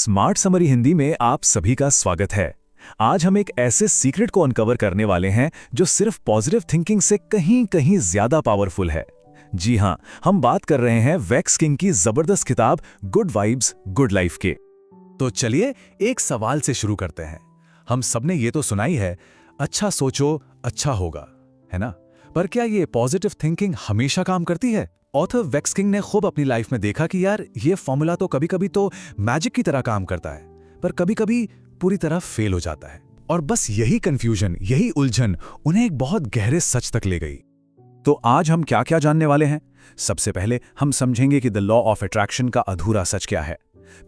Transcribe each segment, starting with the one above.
Smart summary Hindi में आप सभी का स्वागत है। आज हम एक ऐसे सीक्रेट को अनकवर करने वाले हैं जो सिर्फ पॉजिटिव थिंकिंग से कहीं कहीं ज्यादा पावरफुल है। जी हां, हम बात कर रहे हैं वेक्स किंग की जबरदस्त किताब गुड वाइब्स गुड लाइफ के। तो चलिए एक सवाल से शुरू करते हैं। हम सबने ये तो सुना ही है, अच्छा सोचो अच्छा होगा, है ना? पर क्या ये पॉजिटिव थिंकिंग हमेशा काम करती है? ऑथर वेक्स किंग ने खूब अपनी लाइफ में देखा कि यार ये फॉर्मूला तो कभी कभी तो मैजिक की तरह काम करता है, पर कभी कभी पूरी तरह फेल हो जाता है। और बस यही कंफ्यूजन, यही उलझन उन्हें एक बहुत गहरे सच तक ले गई। तो आज हम क्या क्या जानने वाले हैं? सबसे पहले हम समझेंगे कि द लॉ ऑफ अट्रैक्शन का अधूरा सच क्या है।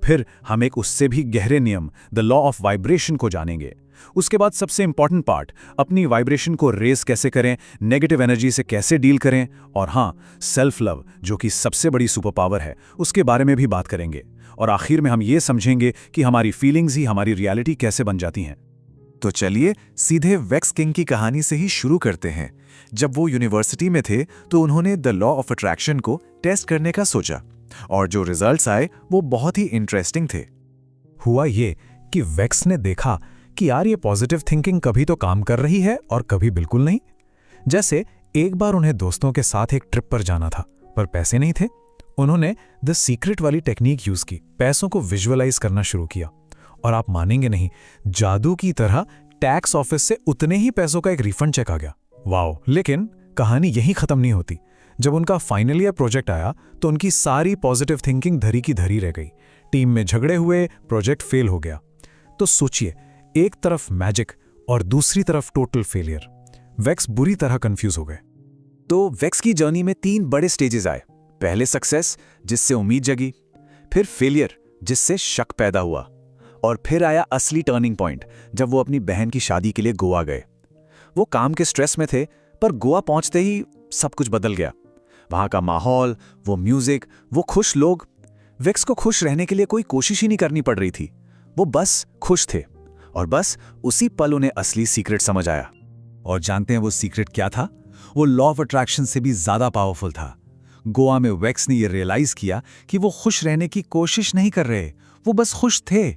फिर हम एक उससे भी गहरे नियम, द लॉ ऑफ वाइब्रेशन को जानेंगे। उसके बाद सबसे इंपॉर्टेंट पार्ट, अपनी वाइब्रेशन को रेज कैसे करें, नेगेटिव एनर्जी से कैसे डील करें, और हाँ, सेल्फ लव जो कि सबसे बड़ी सुपर पावर है, उसके बारे में भी बात करेंगे। और आखिर में हम ये समझेंगे कि हमारी फीलिंग्स ही हमारी रियलिटी कैसे बन जाती हैं। तो चलिए सीधे वेक्स किंग की कहानी से ही शुरू करते हैं। जब वो यूनिवर्सिटी में थे तो उन्होंने द लॉ ऑफ अट्रैक्शन को टेस्ट करने का सोचा, और जो रिजल्ट्स आए वो बहुत ही इंटरेस्टिंग थे। हुआ ये कि वेक्स ने देखा कि यार ये पॉजिटिव थिंकिंग कभी तो काम कर रही है और कभी बिल्कुल नहीं। जैसे एक बार उन्हें दोस्तों के साथ एक ट्रिप पर जाना था, पर पैसे नहीं थे। उन्होंने द सीक्रेट वाली टेक्निक यूज की, पैसों को विजुअलाइज करना शुरू किया, और आप मानेंगे नहीं, जादू की तरह टैक्स ऑफिस से उतने ही पैसों का एक रिफंड चेक आ गया। वाओ! लेकिन कहानी यहीं खत्म नहीं होती। जब उनका फाइनल ईयर प्रोजेक्ट आया तो उनकी सारी पॉजिटिव थिंकिंग धरी की धरी रह गई। टीम में झगड़े हुए, प्रोजेक्ट फेल हो गया। तो सोचिए, एक तरफ मैजिक और दूसरी तरफ टोटल फेलियर। वेक्स बुरी तरह कंफ्यूज हो गए। तो वेक्स की जर्नी में 3 बड़े स्टेजेस आए। पहले सक्सेस, जिससे उम्मीद जगी, फिर फेलियर, जिससे शक पैदा हुआ, और फिर आया असली टर्निंग पॉइंट, जब वो अपनी बहन की शादी के लिए गोवा गए। वो काम के स्ट्रेस में थे, पर गोवा पहुंचते ही सब कुछ बदल गया। वहां का माहौल, वो म्यूजिक, वो खुश लोग। वेक्स को खुश रहने के लिए कोई कोशिश ही नहीं करनी पड़ रही थी। वो बस खुश थे, और बस उसी पल उन्हें असली सीक्रेट समझ आया। और जानते हैं वो सीक्रेट क्या था? वो लॉ ऑफ अट्रैक्शन से भी ज्यादा पावरफुल था। गोवा में वेक्स ने ये रियलाइज किया कि वो खुश रहने की कोशिश नहीं कर रहे, वो बस खुश थे।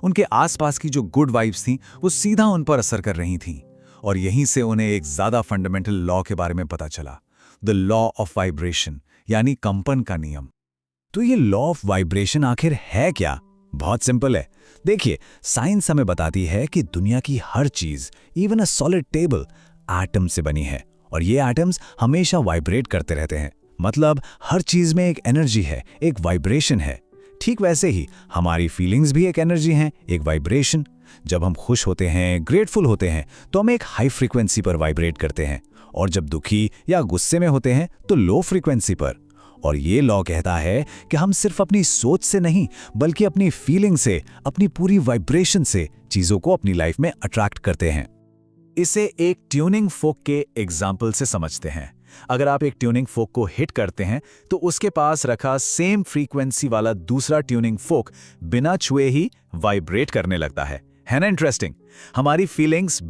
उनके आसपास की जो गुड वाइब्स थीं, वो सीधा उन पर असर कर रही थीं। और यहीं से उन्हें एक ज्यादा फंडामेंटल लॉ के बारे में पता चला, द लॉ ऑफ वाइब्रेशन, यानी कंपन का नियम। तो ये लॉ ऑफ वाइब्रेशन आखिर है क्या? बहुत सिंपल है। देखिए, साइंस हमें बताती है कि दुनिया की हर चीज, even a solid table, atom से बनी है, और ये एटम्स हमेशा वाइब्रेट करते रहते हैं। मतलब हर चीज में एक एनर्जी है, एक वाइब्रेशन है। ठीक वैसे ही हमारी फीलिंग्स भी एक एनर्जी हैं, एक वाइब्रेशन। जब हम खुश होते हैं, ग्रेटफुल होते हैं, तो हम एक हाई फ्रीक्वेंसी पर वाइब्रेट करते हैं, और जब दुखी या गुस्से में होते हैं तो लो फ्रीक्वेंसी पर। और ये लॉ कहता है कि हम सिर्फ अपनी सोच से नहीं, बल्कि अपनी फीलिंग से, अपनी पूरी वाइब्रेशन से चीजों को अपनी लाइफ में अट्रैक्ट करते हैं। इसे एक ट्यूनिंग फोक के एग्जाम्पल से समझते हैं। अगर आप एक ट्यूनिंग फोक को हिट करते हैं तो उसके पास रखा सेम फ्रीक्वेंसी वाला दूसरा ट्यूनिंग फोक बिना छुए ही वाइब्रेट करने लगता है ना? इंटरेस्टिंग। हमारी फीलिंग्स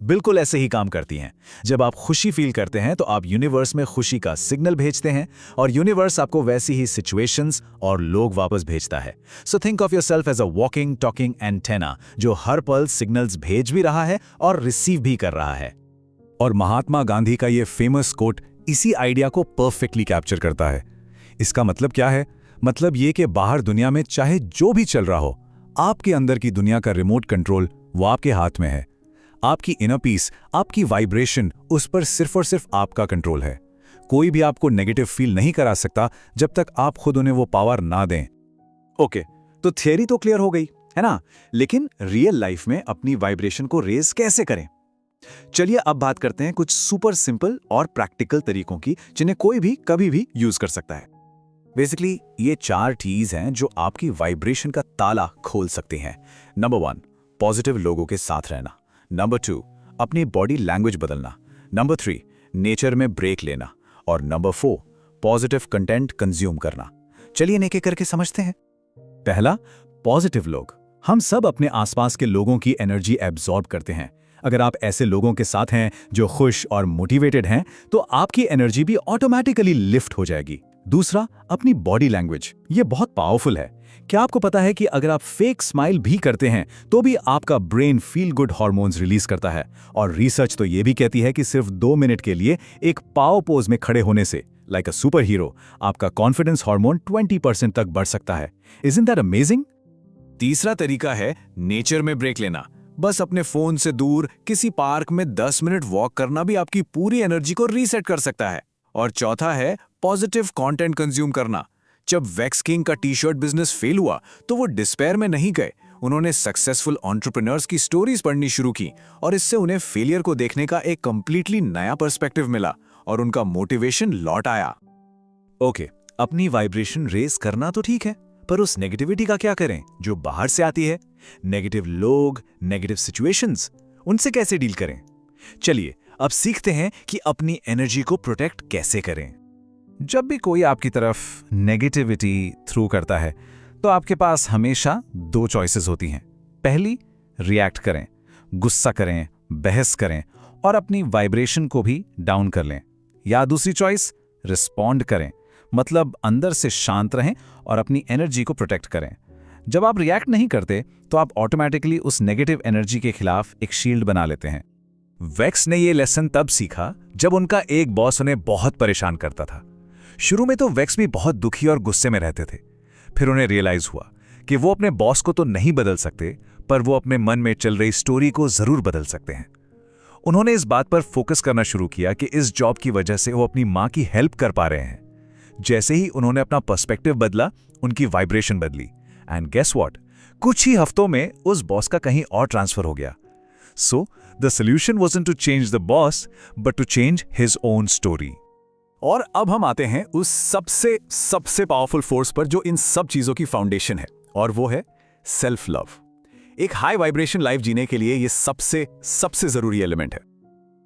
बिल्कुल ऐसे ही काम करती हैं। जब आप खुशी फील करते हैं तो आप यूनिवर्स में खुशी का सिग्नल भेजते हैं, और यूनिवर्स आपको वैसी ही सिचुएशंस और लोग वापस भेजता है। So think of yourself as a walking talking antenna, जो हर पल सिग्नल्स भेज भी रहा है और रिसीव भी कर रहा है। और महात्मा गांधी का ये फेमस कोट इसी आइडिया को परफेक्टली कैप्चर करता है। इसका मतलब क्या है? मतलब ये कि बाहर दुनिया में चाहे जो भी चल रहा हो, आपके अंदर की दुनिया का रिमोट कंट्रोल वो आपके हाथ में है। आपकी इनर पीस, आपकी वाइब्रेशन, उस पर सिर्फ और सिर्फ आपका कंट्रोल है। कोई भी आपको नेगेटिव फील नहीं करा सकता जब तक आप खुद उन्हें वो पावर ना दें। ओके, तो थियरी तो क्लियर हो गई, है ना? लेकिन रियल लाइफ में अपनी वाइब्रेशन को रेज कैसे करें? चलिए अब बात करते हैं कुछ सुपर सिंपल और प्रैक्टिकल तरीकों की, जिन्हें कोई भी कभी भी यूज कर सकता है। बेसिकली ये 4 चीज हैं जो आपकी वाइब्रेशन का ताला खोल सकती हैं। नंबर 1, पॉजिटिव लोगों के साथ रहना। नंबर 2, अपनी बॉडी लैंग्वेज बदलना। नंबर 3, नेचर में ब्रेक लेना। और नंबर 4, पॉजिटिव कंटेंट कंज्यूम करना। चलिए एक एक करके समझते हैं। पहला, पॉजिटिव लोग। हम सब अपने आसपास के लोगों की एनर्जी एब्जॉर्ब करते हैं। अगर आप ऐसे लोगों के साथ हैं जो खुश और मोटिवेटेड हैं, तो आपकी एनर्जी भी ऑटोमेटिकली लिफ्ट हो जाएगी। दूसरा, अपनी बॉडी लैंग्वेज। ये बहुत पावरफुल है। क्या आपको पता है कि अगर आप फेक स्माइल भी करते हैं तो भी आपका brain feel good hormones release करता है। और रिसर्च तो ये भी कहती है कि सिर्फ 2 मिनट के लिए एक पाव पोज में खड़े होने से लाइक अ सुपर हीरो आपका कॉन्फिडेंस हार्मोन 20% तक बढ़ सकता है। Isn't that amazing? तीसरा तरीका है नेचर में ब्रेक लेना। बस अपने फोन से दूर किसी पार्क में 10 मिनट वॉक करना भी आपकी पूरी एनर्जी को रीसेट कर सकता है। और चौथा है पॉजिटिव कंटेंट कंज्यूम करना। जब वैक्स किंग का टी-शर्ट बिजनेस फेल हुआ तो वो डिस्पेयर में नहीं गए। उन्होंने सक्सेसफुल एंटरप्रेन्योर्स की स्टोरीज पढ़नी शुरू की और इससे उन्हें फेलियर को देखने का एक कंप्लीटली नया पर्सपेक्टिव मिला और उनका मोटिवेशन लौट आया। ओके, अपनी वाइब्रेशन रेज करना तो ठीक है, पर उस नेगेटिविटी का क्या करें जो बाहर से आती है? नेगेटिव लोग, नेगेटिव सिचुएशंस, उनसे कैसे डील करें? चलिए अब सीखते हैं कि अपनी एनर्जी को प्रोटेक्ट कैसे करें। जब भी कोई आपकी तरफ नेगेटिविटी थ्रू करता है तो आपके पास हमेशा 2 चॉइसेस होती हैं। पहली, रिएक्ट करें, गुस्सा करें, बहस करें और अपनी वाइब्रेशन को भी डाउन कर लें। या दूसरी चॉइस, रिस्पॉन्ड करें, मतलब अंदर से शांत रहें और अपनी एनर्जी को प्रोटेक्ट करें। जब आप रिएक्ट नहीं करते तो आप ऑटोमेटिकली उस नेगेटिव एनर्जी के खिलाफ एक शील्ड बना लेते हैं। वैक्स ने ये लेसन तब सीखा जब उनका एक बॉस उन्हें बहुत परेशान करता था। शुरू में तो वैक्स भी बहुत दुखी और गुस्से में रहते थे। फिर उन्हें रियलाइज हुआ कि वो अपने बॉस को तो नहीं बदल सकते, पर वो अपने मन में चल रही स्टोरी को जरूर बदल सकते हैं। उन्होंने इस बात पर फोकस करना शुरू किया कि इस जॉब की वजह से वो अपनी मां की हेल्प कर पा रहे हैं। जैसे ही उन्होंने अपना पर्सपेक्टिव बदला, उनकी वाइब्रेशन बदली। एंड गेस व्हाट, कुछ ही हफ्तों में उस बॉस का कहीं और ट्रांसफर हो गया। So the solution wasn't to change the boss but to change his own story. और अब हम आते हैं उस सबसे पावरफुल फोर्स पर जो इन सब चीजों की फाउंडेशन है, और वो है सेल्फ लव। एक हाई वाइब्रेशन लाइफ जीने के लिए ये सबसे जरूरी एलिमेंट है।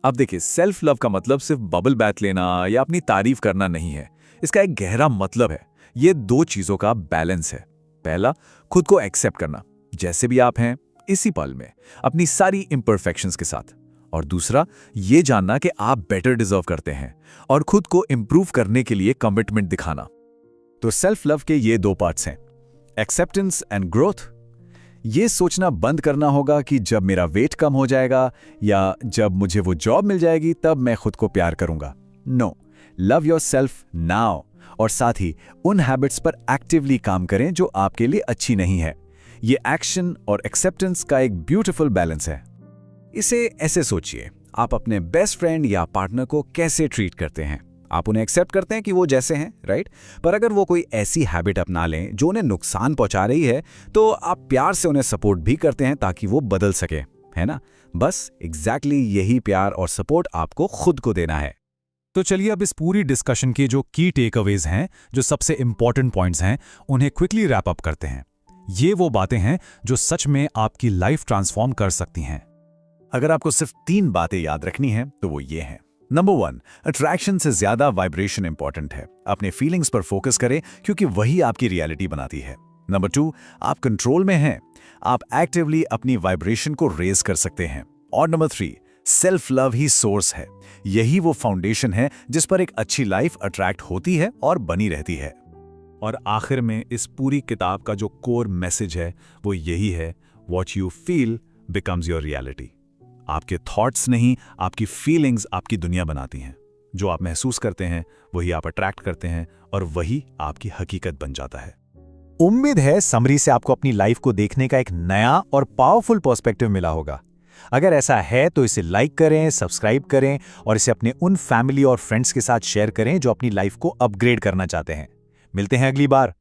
अब देखिए, सेल्फ लव का मतलब सिर्फ बबल बैथ लेना या अपनी तारीफ करना नहीं है। इसका एक गहरा मतलब है। ये 2 चीजों का बैलेंस है। पहला, खुद को एक्सेप्ट करना, जैसे भी आप हैं इसी पल में, अपनी सारी इम्परफेक्शंस के साथ। और दूसरा, ये जानना कि आप बेटर डिजर्व करते हैं और खुद को इंप्रूव करने के लिए कमिटमेंट दिखाना। तो सेल्फ लव के ये 2 पार्ट्स हैं, एक्सेप्टेंस एंड ग्रोथ। ये सोचना बंद करना होगा कि जब मेरा वेट कम हो जाएगा या जब मुझे वो जॉब मिल जाएगी तब मैं खुद को प्यार करूंगा। No, love yourself now. और साथ ही उन हैबिट्स पर एक्टिवली काम करें जो आपके लिए अच्छी नहीं है। ये एक्शन और एक्सेप्टेंस का एक ब्यूटीफुल बैलेंस है। इसे ऐसे सोचिए, आप अपने बेस्ट फ्रेंड या पार्टनर को कैसे ट्रीट करते हैं? आप उन्हें एक्सेप्ट करते हैं कि वो जैसे हैं, राइट? पर अगर वो कोई ऐसी हैबिट अपना लें जो उन्हें नुकसान पहुंचा रही है, तो आप प्यार से उन्हें सपोर्ट भी करते हैं ताकि वो बदल सके, है ना? बस एग्जैक्टली यही प्यार और सपोर्ट आपको खुद को देना है। तो चलिए अब इस पूरी डिस्कशन के जो की टेकअवेज हैं, जो सबसे इंपॉर्टेंट पॉइंट्स हैं, उन्हें क्विकली रैप अप करते हैं। ये वो बातें हैं जो सच में आपकी लाइफ ट्रांसफॉर्म कर सकती हैं। अगर आपको सिर्फ 3 बातें याद रखनी है तो वो ये हैं। नंबर 1, अट्रैक्शन से ज्यादा वाइब्रेशन इंपॉर्टेंट है। अपने फीलिंग्स पर फोकस करें क्योंकि वही आपकी रियलिटी बनाती है। नंबर 2, आप कंट्रोल में हैं। आप एक्टिवली अपनी वाइब्रेशन को रेज कर सकते हैं। और नंबर 3, सेल्फ लव ही सोर्स है। यही वो फाउंडेशन है जिस पर एक अच्छी लाइफ अट्रैक्ट होती है और बनी रहती है। और आखिर में इस पूरी किताब का जो कोर मैसेज है वो यही है, what you feel becomes your reality. आपके थॉट्स नहीं, आपकी फीलिंग्स आपकी दुनिया बनाती हैं। जो आप महसूस करते हैं वही आप अट्रैक्ट करते हैं और वही आपकी हकीकत बन जाता है। उम्मीद है समरी से आपको अपनी लाइफ को देखने का एक नया और पावरफुल पर्सपेक्टिव मिला होगा। अगर ऐसा है तो इसे लाइक करें, सब्सक्राइब करें और इसे अपने उन फैमिली और फ्रेंड्स के साथ शेयर करें जो अपनी लाइफ को अपग्रेड करना चाहते हैं। मिलते हैं अगली बार।